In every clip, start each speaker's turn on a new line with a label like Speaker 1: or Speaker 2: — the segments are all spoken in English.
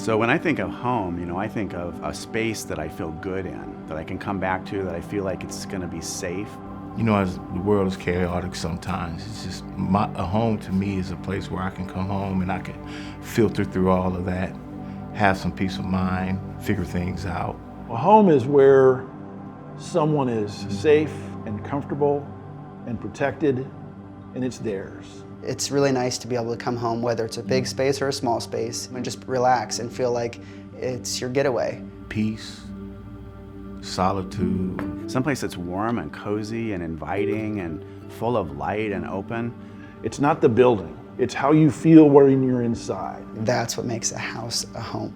Speaker 1: So when I think of home, I think of a space that I feel good in, that I can come back to, that I feel like it's going to be safe.
Speaker 2: As the world is chaotic sometimes, it's just a home to me is a place where I can come home and I can filter through all of that, have some peace of mind, figure things out.
Speaker 3: A home is where someone is safe and comfortable and protected, and it's theirs.
Speaker 4: It's really nice to be able to come home, whether it's a big space or a small space, and just relax and feel like it's your getaway.
Speaker 2: Peace, solitude.
Speaker 1: Someplace that's warm and cozy and inviting and full of light and open.
Speaker 3: It's not the building, it's how you feel when you're inside.
Speaker 4: That's what makes a house a home.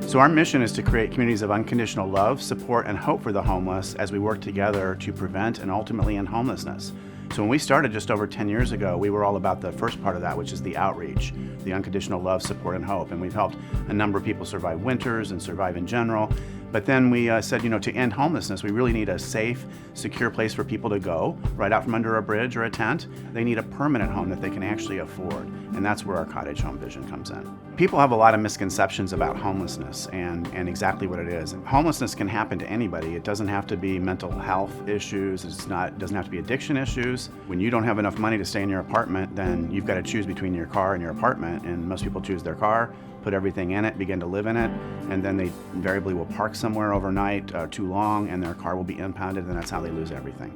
Speaker 1: So our mission is to create communities of unconditional love, support, and hope for the homeless as we work together to prevent and ultimately end homelessness. So when we started just over 10 years ago, we were all about the first part of that, which is the outreach, the unconditional love, support, and hope. And we've helped a number of people survive winters and survive in general. But then we said, to end homelessness, we really need a safe, secure place for people to go, right out from under a bridge or a tent. They need a permanent home that they can actually afford. And that's where our cottage home vision comes in. People have a lot of misconceptions about homelessness and exactly what it is. Homelessness can happen to anybody. It doesn't have to be mental health issues. It doesn't have to be addiction issues. When you don't have enough money to stay in your apartment, then you've got to choose between your car and your apartment. And most people choose their car, put everything in it, begin to live in it, and then they invariably will park somewhere overnight too long, and their car will be impounded, and that's how they lose everything.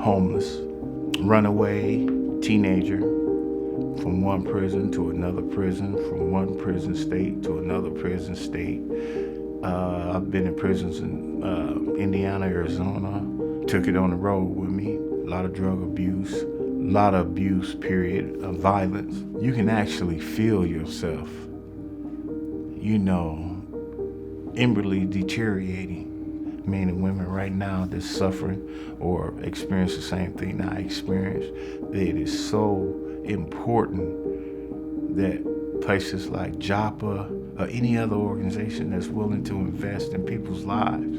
Speaker 2: Homeless, runaway, teenager, from one prison to another prison, from one prison state to another prison state. I've been in prisons in Indiana, Arizona, took it on the road with me, a lot of drug abuse, period, of violence. You can actually feel yourself, inwardly deteriorating. Men and women right now that's suffering or experience the same thing I experienced. It is so important that places like Joppa or any other organization that's willing to invest in people's lives.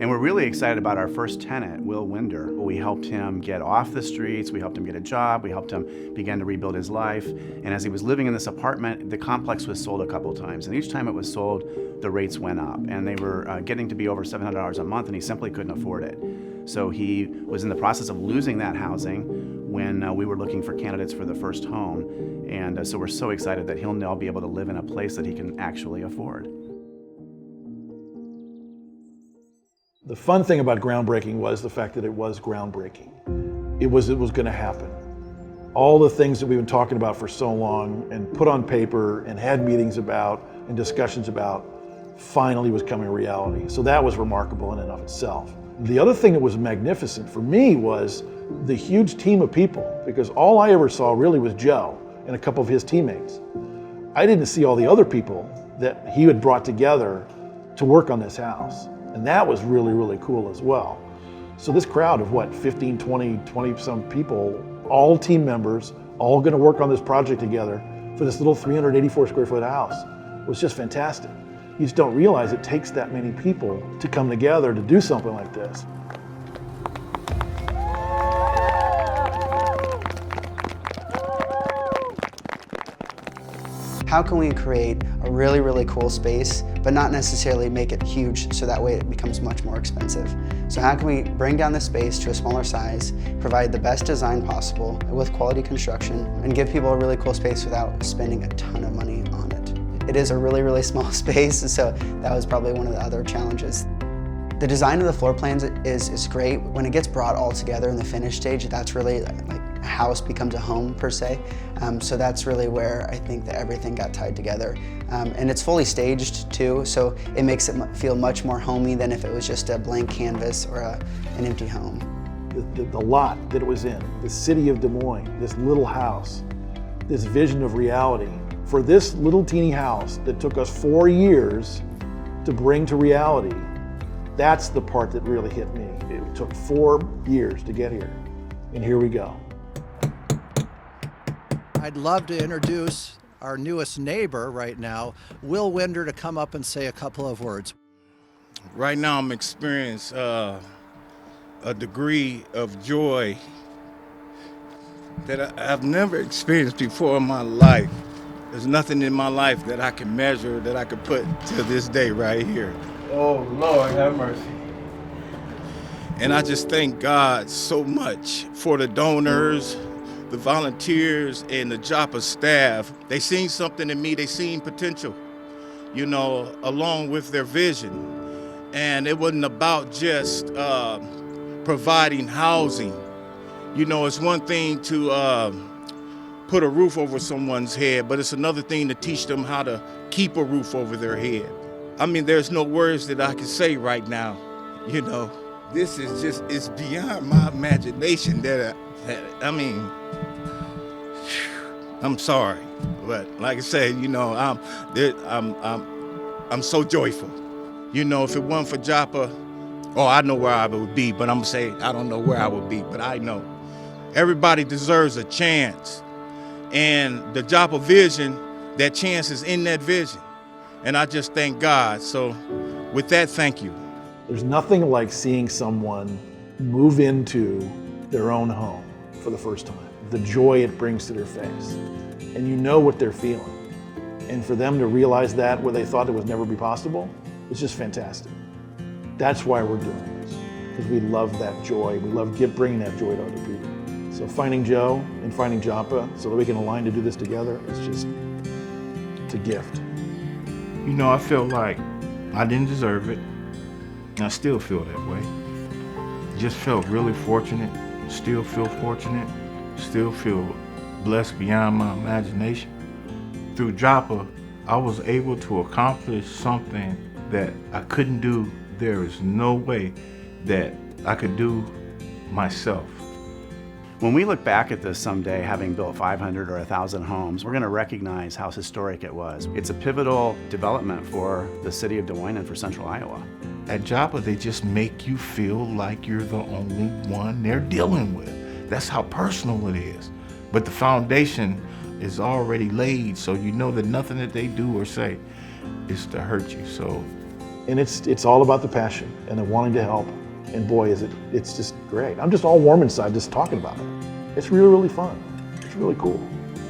Speaker 1: And we're really excited about our first tenant, Will Winder. We helped him get off the streets, we helped him get a job, we helped him begin to rebuild his life. And as he was living in this apartment, the complex was sold a couple times. And each time it was sold, the rates went up. And they were getting to be over $700 a month, and he simply couldn't afford it. So he was in the process of losing that housing when we were looking for candidates for the first home. And so we're so excited that he'll now be able to live in a place that he can actually afford.
Speaker 3: The fun thing about groundbreaking was the fact that it was groundbreaking. It was going to happen. All the things that we've been talking about for so long and put on paper and had meetings about and discussions about finally was coming reality. So that was remarkable in and of itself. The other thing that was magnificent for me was the huge team of people, because all I ever saw really was Joe and a couple of his teammates. I didn't see all the other people that he had brought together to work on this house. And that was really, really cool as well. So this crowd of 15, 20 some people, all team members, all gonna work on this project together for this little 384 square foot house was just fantastic. You just don't realize it takes that many people to come together to do something like this.
Speaker 4: How can we create a really, really cool space, but not necessarily make it huge so that way it becomes much more expensive? So how can we bring down the space to a smaller size, provide the best design possible with quality construction, and give people a really cool space without spending a ton of money on it? It is a really, really small space, so that was probably one of the other challenges. The design of the floor plans is great. When it gets brought all together in the finish stage, that's really like a house becomes a home per se. So that's really where I think that everything got tied together. And it's fully staged too, so it makes it feel much more homey than if it was just a blank canvas or an empty home.
Speaker 3: The lot that it was in, the city of Des Moines, this little house, this vision of reality. For this little teeny house that took us 4 years to bring to reality, that's the part that really hit me. It took 4 years to get here, and here we go.
Speaker 5: I'd love to introduce our newest neighbor right now, Will Winder, to come up and say a couple of words.
Speaker 2: Right now I'm experiencing a degree of joy that I've never experienced before in my life. There's nothing in my life that I can measure, that I could put to this day right here. Oh, Lord, have mercy. And I just thank God so much for the donors, the volunteers, and the Joppa staff. They seen something in me, they seen potential, you know, along with their vision. And it wasn't about just providing housing. You know, it's one thing to put a roof over someone's head, but it's another thing to teach them how to keep a roof over their head. I mean, there's no words that I can say right now, you know. This is just, it's beyond my imagination I mean, I'm sorry, but like I said, you know, I'm so joyful. You know, if it weren't for Joppa, oh, I know where I would be, but I'm gonna say I don't know where I would be, but I know. Everybody deserves a chance. And the Joppa vision, that chance is in that vision. And I just thank God. So with that, thank you.
Speaker 3: There's nothing like seeing someone move into their own home for the first time. The joy it brings to their face. And you know what they're feeling. And for them to realize that where they thought it would never be possible, it's just fantastic. That's why we're doing this. Because we love that joy. We love bringing that joy to other people. So finding Joe and finding Joppa so that we can align to do this together, it's a gift.
Speaker 2: You know, I feel like I didn't deserve it. And I still feel that way. Just felt really fortunate, still feel fortunate, still feel blessed beyond my imagination. Through Joppa, I was able to accomplish something that I couldn't do. There is no way that I could do myself.
Speaker 1: When we look back at this someday, having built 500 or 1,000 homes, we're going to recognize how historic it was. It's a pivotal development for the city of Des Moines and for Central Iowa.
Speaker 2: At Joppa, they just make you feel like you're the only one they're dealing with. That's how personal it is. But the foundation is already laid, so you know that nothing that they do or say is to hurt you. So,
Speaker 3: and it's all about the passion and the wanting to help. And boy, it's just great. I'm just all warm inside just talking about it. It's really, really fun. It's really cool.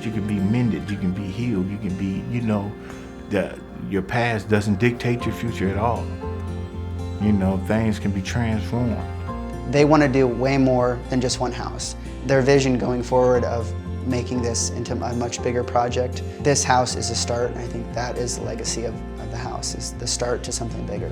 Speaker 2: You can be mended, you can be healed, you can be, you know, your past doesn't dictate your future at all. You know, things can be transformed.
Speaker 4: They want to do way more than just one house. Their vision going forward of making this into a much bigger project. This house is a start, and I think that is the legacy of the house, is the start to something bigger.